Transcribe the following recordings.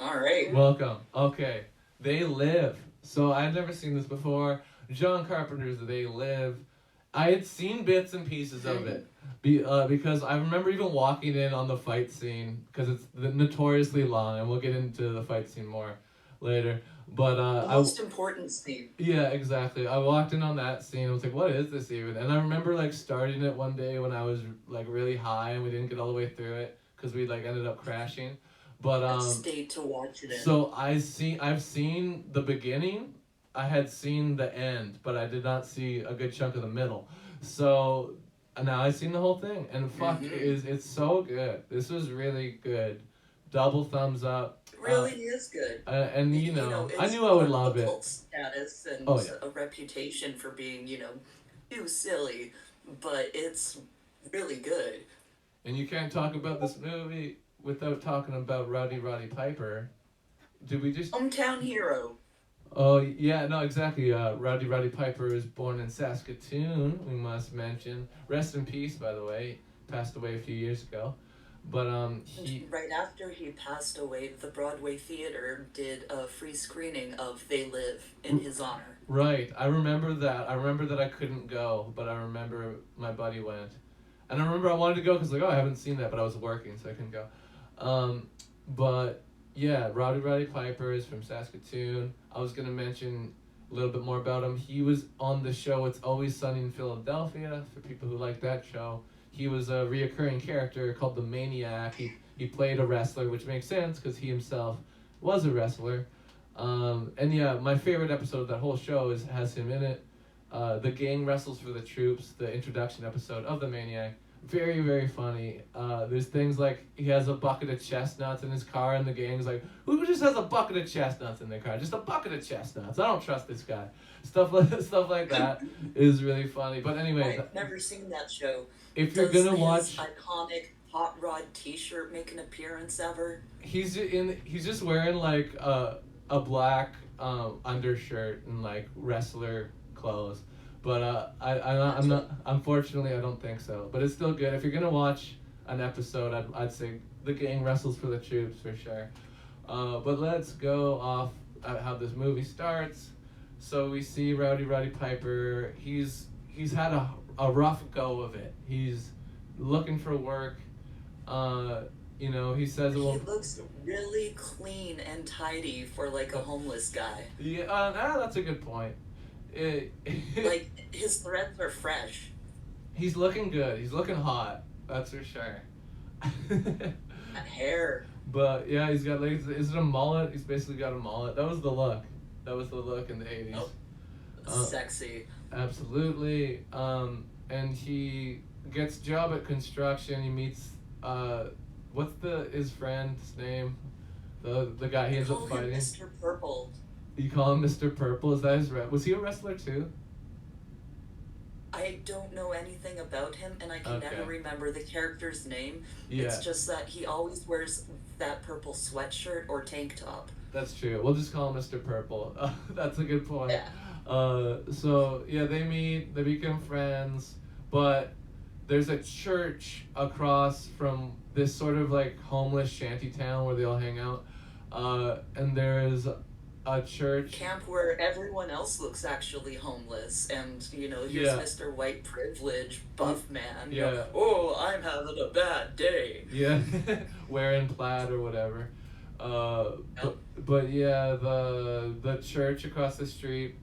All right. Welcome. Okay. They Live. So I'd never seen this before. John Carpenter's They Live. I had seen bits and pieces of it. Because I remember even walking in on the fight scene, because it's notoriously long, and we'll get into the fight scene more later. But The most important scene. yeah, exactly. I walked in on that scene. I was like, "What is this even?" And I remember like starting it one day when I was like really high, and we didn't get all the way through it because we like ended up crashing. But That state to watch it in. so I've seen the beginning. I had seen the end, but I did not see a good chunk of the middle. So now I've seen the whole thing, and fuck, it's so good. This was really good. Double thumbs up. It really is good. And I knew I would love it. Cult status and Oh yeah. a reputation for being, too silly, but it's really good. And you can't talk about this movie without talking about Rowdy Roddy Piper. Did we just? Hometown hero. Oh yeah, no, exactly. Rowdy Roddy Piper was born in Saskatoon. We must mention. Rest in peace, by the way. Passed away a few years ago. But he. Right after he passed away, the Broadway Theater did a free screening of They Live in his honor. Right, I remember that. I remember that I couldn't go, but I remember my buddy went, and I remember I wanted to go because I haven't seen that, but I was working, so I couldn't go. But yeah, Rowdy Roddy Piper is from Saskatoon. I was gonna mention a little bit more about him. He was on the show It's Always Sunny in Philadelphia, for people who like that show. He was a reoccurring character called the Maniac. He played a wrestler, which makes sense because he himself was a wrestler. And yeah, my favorite episode of that whole show has him in it. The gang wrestles for the troops, the introduction episode of the Maniac. Very, very funny. There's things like he has a bucket of chestnuts in his car, and the gang's like, "Who just has a bucket of chestnuts in their car? Just a bucket of chestnuts. I don't trust this guy." Stuff like that is really funny. But anyway, I've never seen that show. If you're gonna watch, iconic Hot Rod T-shirt make an appearance ever? He's just wearing like a black undershirt and like wrestler clothes. But I'm not. Unfortunately, I don't think so. But it's still good. If you're gonna watch an episode, I'd say the gang wrestles for the troops for sure. But let's go off at how this movie starts. So we see Rowdy Roddy Piper. He's had a rough go of it. He's looking for work. He says he looks really clean and tidy for like a homeless guy. Yeah, that's a good point. Like his threads are fresh. He's looking good. He's looking hot. That's for sure. That hair. But yeah, he's got like, is it a mullet? He's basically got a mullet. That was the look. That was the look in the 80s. Sexy. Absolutely. And he gets a job at construction. He meets what's his friend's name? The guy he ends up fighting. Mr. Purple. You call him Mr. Purple? Is that his was he a wrestler too? I don't know anything about him, and I can never remember the character's name. Yeah. It's just that he always wears that purple sweatshirt or tank top. That's true. We'll just call him Mr. Purple. That's a good point. Yeah. So yeah, they meet, they become friends, but there's a church across from this sort of like homeless shanty town where they all hang out, and there's a church camp where everyone else looks actually homeless, and here's Mr. White Privilege, buff man. Yeah. Oh, I'm having a bad day. Yeah, wearing plaid or whatever. But yeah, the church across the street,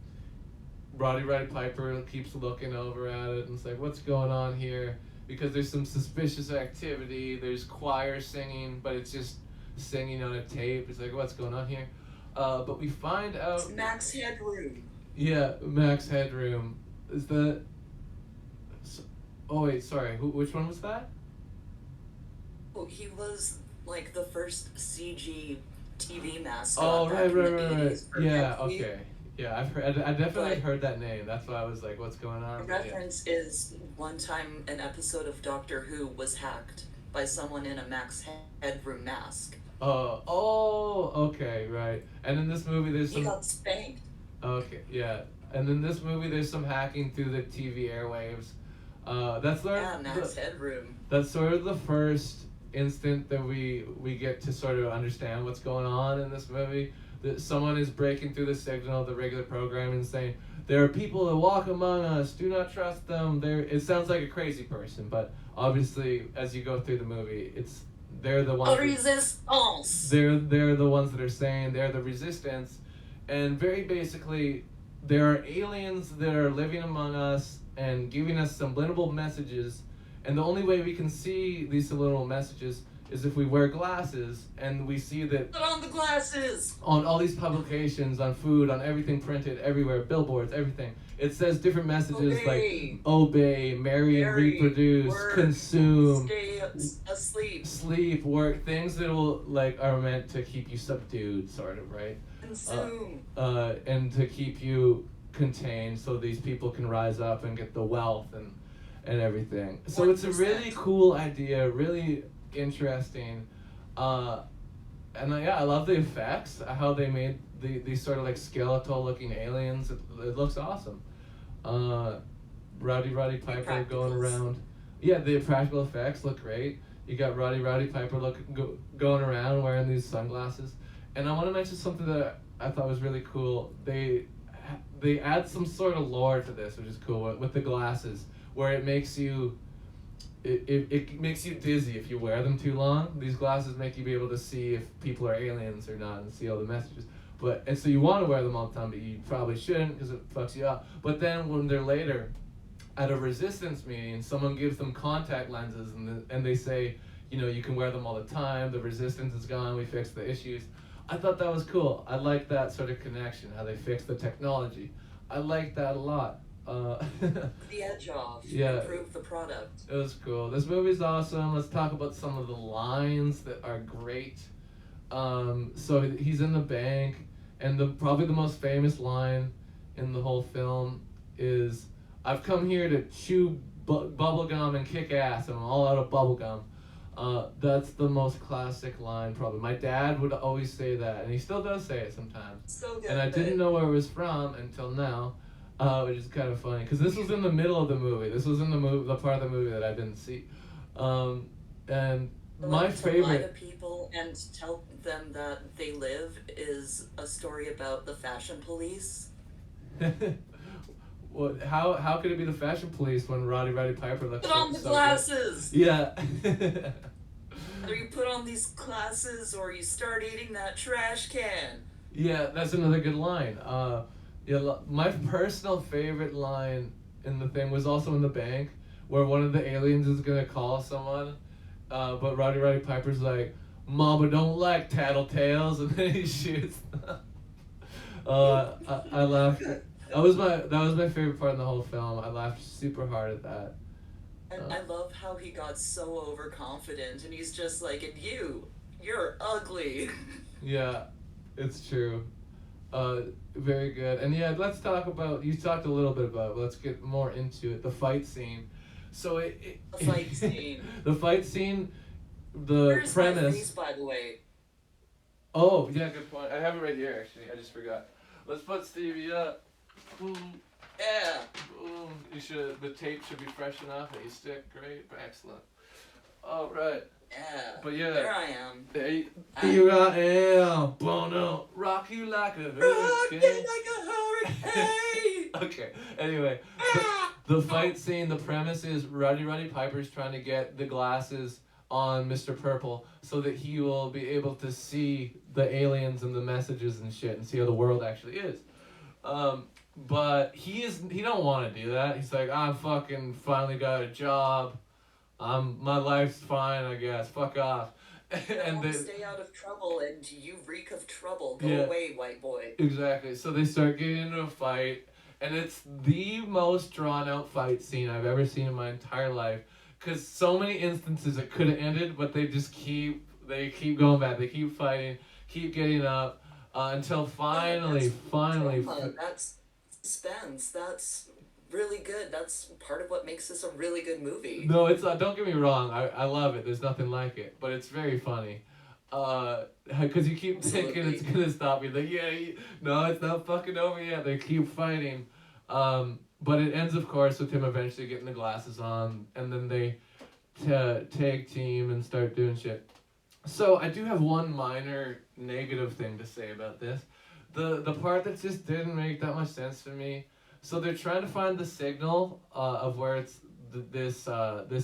Rowdy Roddy Piper keeps looking over at it and it's like, what's going on here? Because there's some suspicious activity. There's choir singing, but it's just singing on a tape. It's like, what's going on here? But we find out... It's Max Headroom. Yeah, Max Headroom. Is that... Oh, wait, sorry. Which one was that? Oh, he was, like, the first CG TV mascot. Oh, right. Yeah, okay. Yeah, I definitely heard that name. That's why I was like, what's going on? The reference is one time an episode of Doctor Who was hacked by someone in a Max Headroom mask. Okay, right. And in this movie, there's some... He got spanked. Okay, yeah. And in this movie, there's some hacking through the TV airwaves. Max Headroom. That's sort of the first instant that we get to sort of understand what's going on in this movie. That someone is breaking through the signal of the regular programming and saying, there are people that walk among us, do not trust them. It sounds like a crazy person, but obviously as you go through the movie, they're the ones. Resistance. They're the ones that are saying they're the resistance, and very basically, there are aliens that are living among us and giving us subliminal messages, and the only way we can see these subliminal messages is if we wear glasses, and we see that. Put on the glasses! On all these publications, on food, on everything printed everywhere, billboards, everything. It says different messages like obey, marry and reproduce, work, consume, stay asleep, sleep, work, things that will are meant to keep you subdued, sort of, right? Consume. And to keep you contained, so these people can rise up and get the wealth and everything. So 100%. It's a really cool idea, really interesting, and I love the effects, how they made these sort of like skeletal looking aliens. It looks awesome. Rowdy Roddy Piper going around. Yeah, the practical effects look great. You got Rowdy Piper going around wearing these sunglasses. And I want to mention something that I thought was really cool. They add some sort of lore to this, which is cool, with the glasses, where it makes you it makes you dizzy if you wear them too long. These glasses make you be able to see if people are aliens or not and see all the messages. And so you want to wear them all the time, but you probably shouldn't because it fucks you up. But then when they're later at a resistance meeting, someone gives them contact lenses and they say, you can wear them all the time. The resistance is gone. We fixed the issues. I thought that was cool. I like that sort of connection, how they fixed the technology. I like that a lot. The edge off. Yeah. Improve the product. It was cool. This movie's awesome. Let's talk about some of the lines that are great. So he's in the bank, and probably the most famous line in the whole film is, "I've come here to chew bubblegum and kick ass, and I'm all out of bubblegum." That's the most classic line, probably. My dad would always say that, and he still does say it sometimes. So good. And I didn't know where it was from until now. Which is kind of funny, because this was in the middle of the movie. This was in the part of the movie that I didn't see. And my favorite... To lie to people and tell them that they live is a story about the fashion police. Well, how could it be the fashion police when Rowdy Roddy Piper looks Put on the glasses! Good? Yeah. Either you put on these glasses or you start eating that trash can. Yeah, that's another good line. Yeah, my personal favorite line in the thing was also in the bank, where one of the aliens is gonna call someone, but Roddy Piper's like, "Mama don't like tattletales," and then he shoots. I laughed. That was my favorite part in the whole film. I laughed super hard at that. And I love how he got so overconfident, and he's just like, "And you're ugly." Yeah, it's true. Very good. And yeah, let's talk about, you talked a little bit about it, let's get more into it, the fight scene. So the fight scene. The fight scene, Where's premise. My face, by the way? Oh, yeah, good point. I have it right here, actually. I just forgot. Let's put Stevie up. Boom. Yeah. Boom. The tape should be fresh enough. You stick. Great. Excellent. All right. Yeah. But yeah. There I am. Here I am. Bono. Rock you like a hurricane. Rock you like a hurricane. Okay. Anyway. The fight scene, the premise is Roddy Piper's trying to get the glasses on Mr. Purple so that he will be able to see the aliens and the messages and shit and see how the world actually is. But he don't want to do that. He's like, "I'm fucking finally got a job. My life's fine, I guess. Fuck off." And they stay out of trouble, and you reek of trouble. Go away, white boy. Exactly. So they start getting into a fight, and it's the most drawn out fight scene I've ever seen in my entire life. Cause so many instances it could have ended, but they keep going back. They keep fighting, keep getting up, until finally. That's suspense. That's really good. That's part of what makes this a really good movie. No, it's don't get me wrong. I love it. There's nothing like it, but it's very funny. Cause you keep thinking it's gonna stop. You're like, no, it's not fucking over yet. They keep fighting. But it ends, of course, with him eventually getting the glasses on, and then they to tag team and start doing shit. So I do have one minor negative thing to say about this. The part that just didn't make that much sense to me. So they're trying to find the signal of where it's this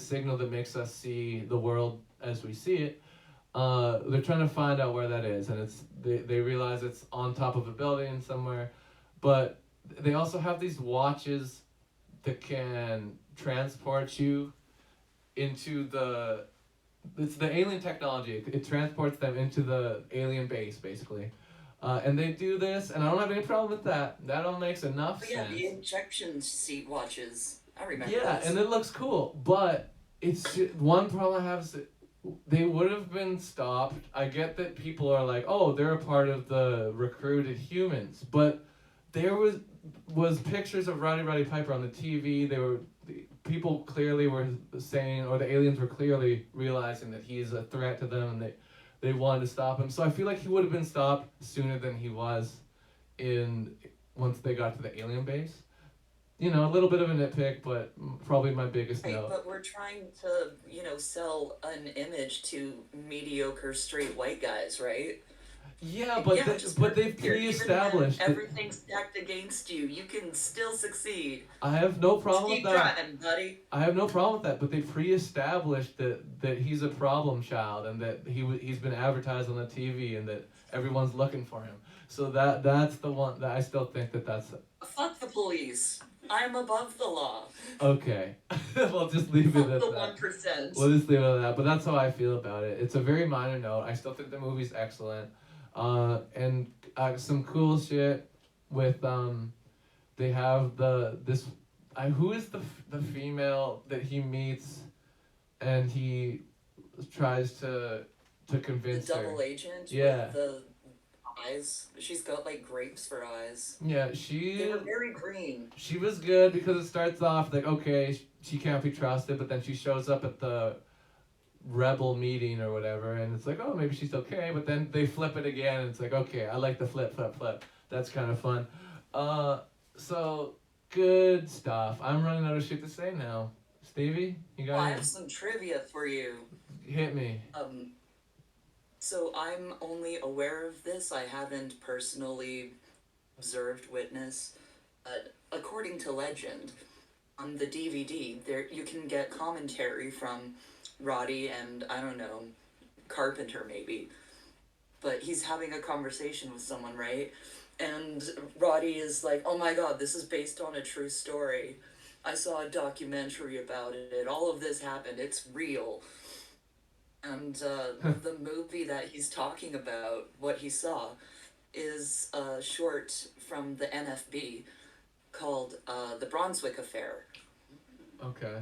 signal that makes us see the world as we see it. They're trying to find out where that is, and they realize it's on top of a building somewhere, but they also have these watches that can transport you into it's the alien technology. It transports them into the alien base, basically. And they do this, and I don't have any problem with that. That all makes enough sense. The injection seat watches. I remember. Yeah, those. And it looks cool, but it's one problem I have is that they would have been stopped. I get that people are like, oh, they're a part of the recruited humans, but there was pictures of Roddy Piper on the TV. People clearly were saying, or the aliens were clearly realizing that he's a threat to them, and they wanted to stop him. So I feel like he would have been stopped sooner than he was once they got to the alien base. A little bit of a nitpick, but probably my biggest note. But we're trying to, sell an image to mediocre straight white guys, right? Yeah, but they've pre-established everything's stacked against you. You can still succeed. I have no problem with that. Keep trying, buddy. I have no problem with that, but they pre-established that he's a problem child and that he's been advertised on the TV and that everyone's looking for him. So that's the one that I still think that's. Fuck the police. I'm above the law. Okay. We'll just leave it at the that. 1%. We'll just leave it at that. But that's how I feel about it. It's a very minor note. I still think the movie's excellent. And some cool shit with they have who is the female that he meets, and he tries to convince the her. double agent. Yeah. With the eyes. She's got like grapes for eyes. Yeah, they were very green. She was good because it starts off like, okay, she can't be trusted, but then she shows up at the rebel meeting or whatever, and it's like, oh, maybe she's okay, but then they flip it again, and it's like, okay, I like the flip. That's kind of fun. So good stuff. I'm running out of shit to say now. Stevie, you got? I have some trivia for you. Hit me. So I'm only aware of this. I haven't personally observed, witnessed. According to legend, on the DVD, there you can get commentary from Roddy and, I don't know, Carpenter maybe. But he's having a conversation with someone, right? And Roddy is like, oh my god, this is based on a true story. I saw a documentary about it. All of this happened. It's real. And the movie that he's talking about, what he saw, is a short from the NFB called The Bronzwick Affair. Okay.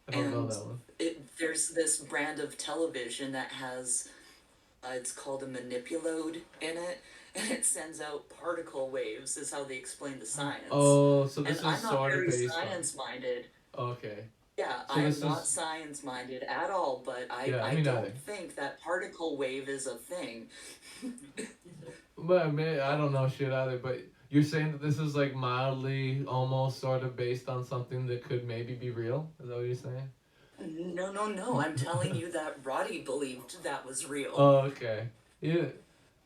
I don't know that one. There's this brand of television that has, it's called a manipulode in it, and it sends out particle waves, is how they explain the science. Oh, so this is I'm sort of based not very science-minded. Okay. Yeah, so I'm not science-minded at all, but I don't think that particle wave is a thing. Well, I don't know shit either, but you're saying that this is like mildly, almost sort of based on something that could maybe be real? Is that what you're saying? No. I'm telling you that Roddy believed that was real. Oh, okay. Yeah.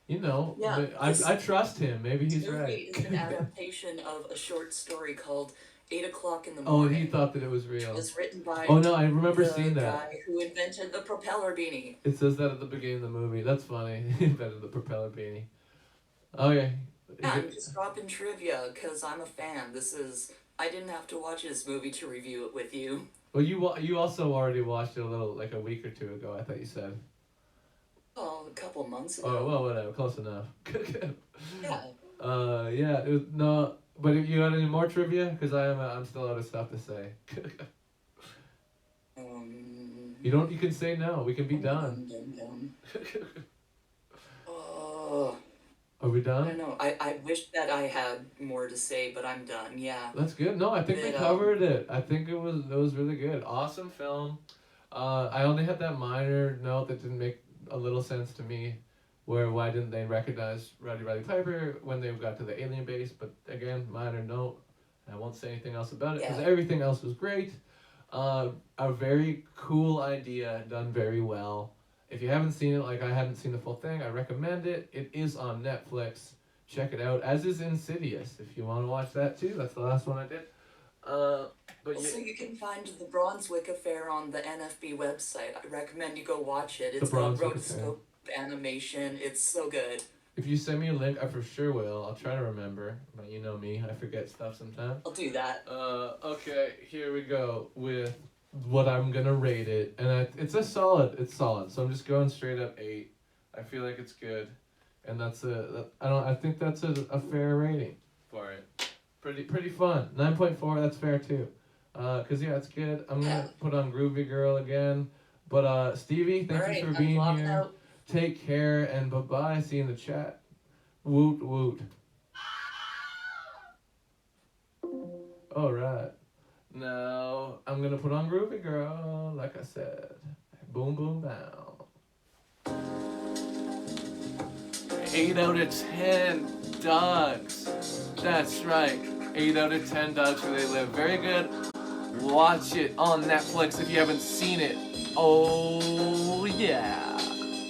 Yeah, I trust him. Maybe he's right. This movie is an adaptation of a short story called 8 o'clock in the Oh, morning. and he thought that it was real. It was written by Oh, no, I remember seeing that. the guy who invented the propeller beanie. It says that at the beginning of the movie. That's funny. He invented the propeller beanie. Okay. Yeah, I'm just dropping trivia because I'm a fan. I didn't have to watch this movie to review it with you. Well, you also already watched it like a week or two ago, I thought you said. Oh, a couple months ago. Oh, well, whatever. Close enough. Yeah. Yeah. No, but if you got any more trivia? Because I'm still out of stuff to say. You can say no. We can be done. Are we done? I don't know. I wish that I had more to say, but I'm done. Yeah. That's good. No, I think we covered it. I think it was really good. Awesome film. I only had that minor note that didn't make a little sense to me, why didn't they recognize Rowdy Piper when they got to the alien base? But again, minor note. I won't say anything else about it because everything else was great. A very cool idea, done very well. If you haven't seen it, like I haven't seen the full thing, I recommend it. It is on Netflix. Check it out. As is Insidious. If you want to watch that too, that's the last one I did. But Also, yeah, you can find the Bronzwick Affair on the NFB website. I recommend you go watch it. the It's got Bronzwick Affair. rotoscope animation. It's so good. If you send me a link, I for sure will. I'll try to remember. But you know me, I forget stuff sometimes. I'll do that. Okay, here we go with what I'm gonna rate it, and it's it's solid. So I'm just going straight up 8. I feel like it's good, and I think that's a fair rating for it. Pretty fun. 9.4, that's fair too. Cause yeah, it's good. I'm gonna put on Groovy Girl again, but Stevie, thank you for being here. Out. Take care and bye bye. See you in the chat. Woot woot. All right. Now I'm gonna put on Groovy Girl, like I said. Boom boom down. 8 out of 10 dogs. That's right. 8 out of 10 dogs where they live. Very good. Watch it on Netflix if you haven't seen it. Oh yeah.